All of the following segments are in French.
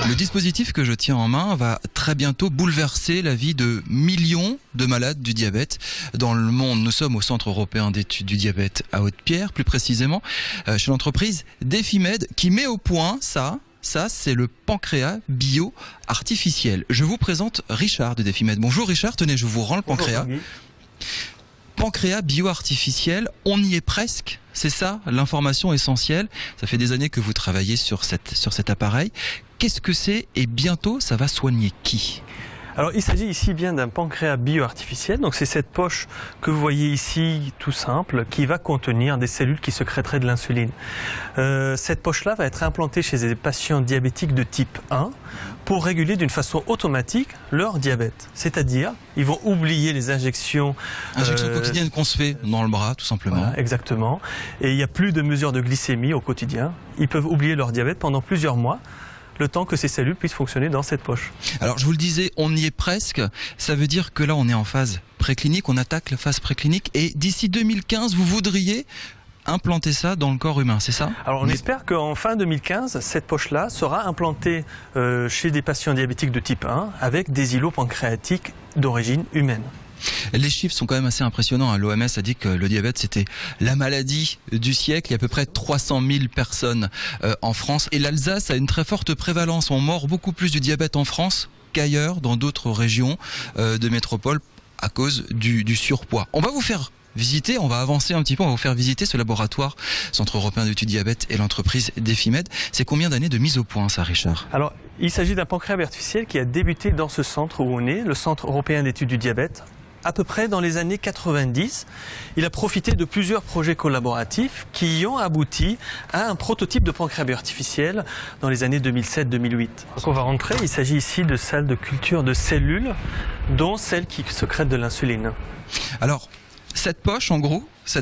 Le dispositif que je tiens en main va très bientôt bouleverser la vie de millions de malades du diabète dans le monde. Nous sommes au Centre européen d'études du diabète à Haute-Pierre, plus précisément chez l'entreprise Defimed qui met au point ça, c'est le pancréas bio-artificiel. Je vous présente Richard de Defimed. Bonjour Richard, tenez, je vous rends le pancréas. Bonjour, Pancréas bio-artificiel, on y est presque, c'est ça l'information essentielle. Ça fait des années que vous travaillez sur cet appareil. Qu'est-ce que c'est et bientôt ça va soigner qui ? Alors il s'agit ici bien d'un pancréas bio-artificiel, donc c'est cette poche que vous voyez ici tout simple qui va contenir des cellules qui sécréteraient de l'insuline. Cette poche-là va être implantée chez des patients diabétiques de type 1 pour réguler d'une façon automatique leur diabète. C'est-à-dire, ils vont oublier les injections quotidiennes qu'on se fait dans le bras tout simplement. Voilà, exactement. Et il n'y a plus de mesures de glycémie au quotidien. Ils peuvent oublier leur diabète pendant plusieurs mois, le temps que ces cellules puissent fonctionner dans cette poche. Alors je vous le disais, on y est presque. Ça veut dire que là on est en phase préclinique, on attaque la phase préclinique et d'ici 2015 vous voudriez implanter ça dans le corps humain, c'est ça ? Alors on espère qu'en fin 2015, cette poche-là sera implantée chez des patients diabétiques de type 1 avec des îlots pancréatiques d'origine humaine. Les chiffres sont quand même assez impressionnants. L'OMS a dit que le diabète c'était la maladie du siècle. Il y a à peu près 300 000 personnes en France. Et l'Alsace a une très forte prévalence. On mord beaucoup plus du diabète en France qu'ailleurs dans d'autres régions de métropole à cause du surpoids. On va vous faire visiter, on va avancer un petit peu, on va vous faire visiter ce laboratoire Centre européen d'études du diabète et l'entreprise Defimed. C'est combien d'années de mise au point ça, Richard ? Alors, il s'agit d'un pancréas artificiel qui a débuté dans ce centre où on est, le Centre européen d'études du diabète. À peu près dans les années 90, il a profité de plusieurs projets collaboratifs qui ont abouti à un prototype de pancréas artificiel dans les années 2007-2008. Donc on va rentrer, il s'agit ici de salles de culture de cellules, dont celles qui sécrètent de l'insuline. Alors, cette poche, en gros, ça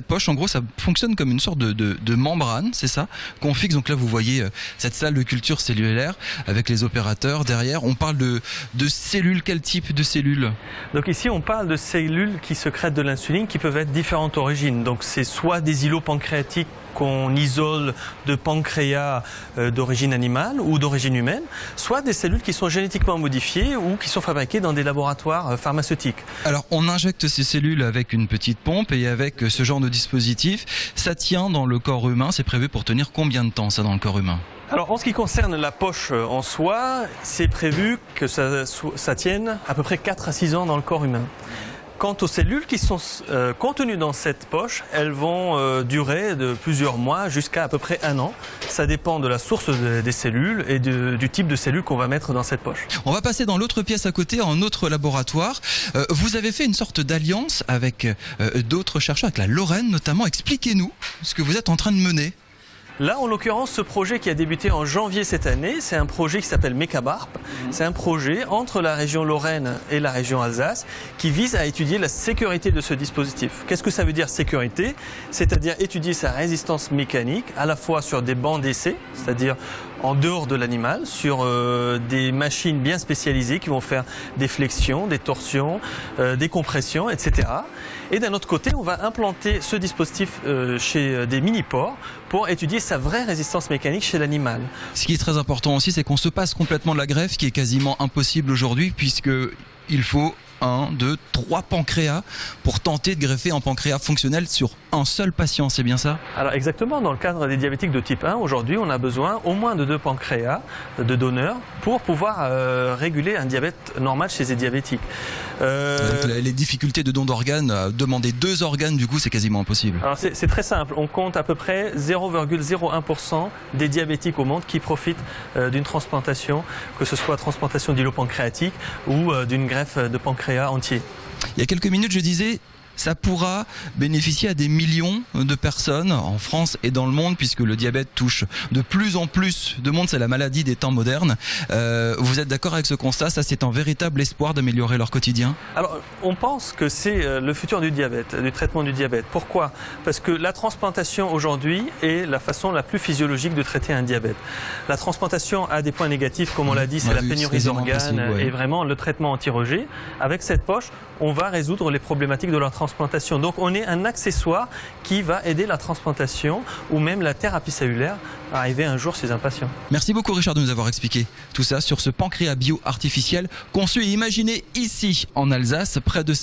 fonctionne comme une sorte de membrane, c'est ça, qu'on fixe. Donc là, vous voyez cette salle de culture cellulaire avec les opérateurs derrière. On parle de cellules, quel type de cellules ? Donc ici, on parle de cellules qui sécrètent de l'insuline qui peuvent être différentes origines. Donc c'est soit des îlots pancréatiques qu'on isole de pancréas d'origine animale ou d'origine humaine, soit des cellules qui sont génétiquement modifiées ou qui sont fabriquées dans des laboratoires pharmaceutiques. Alors on injecte ces cellules avec une petite pompe et avec ce genre de dispositif, ça tient dans le corps humain, c'est prévu pour tenir combien de temps ça dans le corps humain ? Alors en ce qui concerne la poche en soi, c'est prévu que ça tienne à peu près 4 à 6 ans dans le corps humain. Quant aux cellules qui sont contenues dans cette poche, elles vont durer de plusieurs mois jusqu'à peu près 1 an. Ça dépend de la source des cellules et du type de cellules qu'on va mettre dans cette poche. On va passer dans l'autre pièce à côté, en autre laboratoire. Vous avez fait une sorte d'alliance avec d'autres chercheurs, avec la Lorraine notamment. Expliquez-nous ce que vous êtes en train de mener. Là, en l'occurrence, ce projet qui a débuté en janvier cette année, c'est un projet qui s'appelle MECABARP. C'est un projet entre la région Lorraine et la région Alsace qui vise à étudier la sécurité de ce dispositif. Qu'est-ce que ça veut dire sécurité ? C'est-à-dire étudier sa résistance mécanique à la fois sur des bancs d'essai, c'est-à-dire en dehors de l'animal, sur des machines bien spécialisées qui vont faire des flexions, des torsions, des compressions, etc. Et d'un autre côté, on va implanter ce dispositif chez des mini-porcs pour étudier sa vraie résistance mécanique chez l'animal. Ce qui est très important aussi, c'est qu'on se passe complètement de la greffe, qui est quasiment impossible aujourd'hui, puisqu'il faut 1, 2, 3 pancréas pour tenter de greffer un pancréas fonctionnel sur un seul patient, c'est bien ça ? Alors exactement, dans le cadre des diabétiques de type 1, aujourd'hui on a besoin au moins de 2 pancréas de donneurs pour pouvoir réguler un diabète normal chez ces diabétiques. Les difficultés de don d'organes, demander 2 organes du coup c'est quasiment impossible. Alors c'est très simple, on compte à peu près 0,01% des diabétiques au monde qui profitent d'une transplantation, que ce soit transplantation d'îlot pancréatique ou d'une greffe de pancréas entier. Il y a quelques minutes, je disais, ça pourra bénéficier à des millions de personnes en France et dans le monde, puisque le diabète touche de plus en plus de monde, c'est la maladie des temps modernes. Vous êtes d'accord avec ce constat? Ça, c'est un véritable espoir d'améliorer leur quotidien? Alors, on pense que c'est le futur du diabète, du traitement du diabète. Pourquoi? Parce que la transplantation aujourd'hui est la façon la plus physiologique de traiter un diabète. La transplantation a des points négatifs, comme on l'a dit, c'est la pénurie d'organes et vraiment le traitement anti-rejet. Avec cette poche, on va résoudre les problématiques de la transplantation. transplantation. Donc on est un accessoire qui va aider la transplantation ou même la thérapie cellulaire à arriver un jour chez un patient. Merci beaucoup Richard de nous avoir expliqué tout ça sur ce pancréas bio artificiel conçu et imaginé ici en Alsace, près de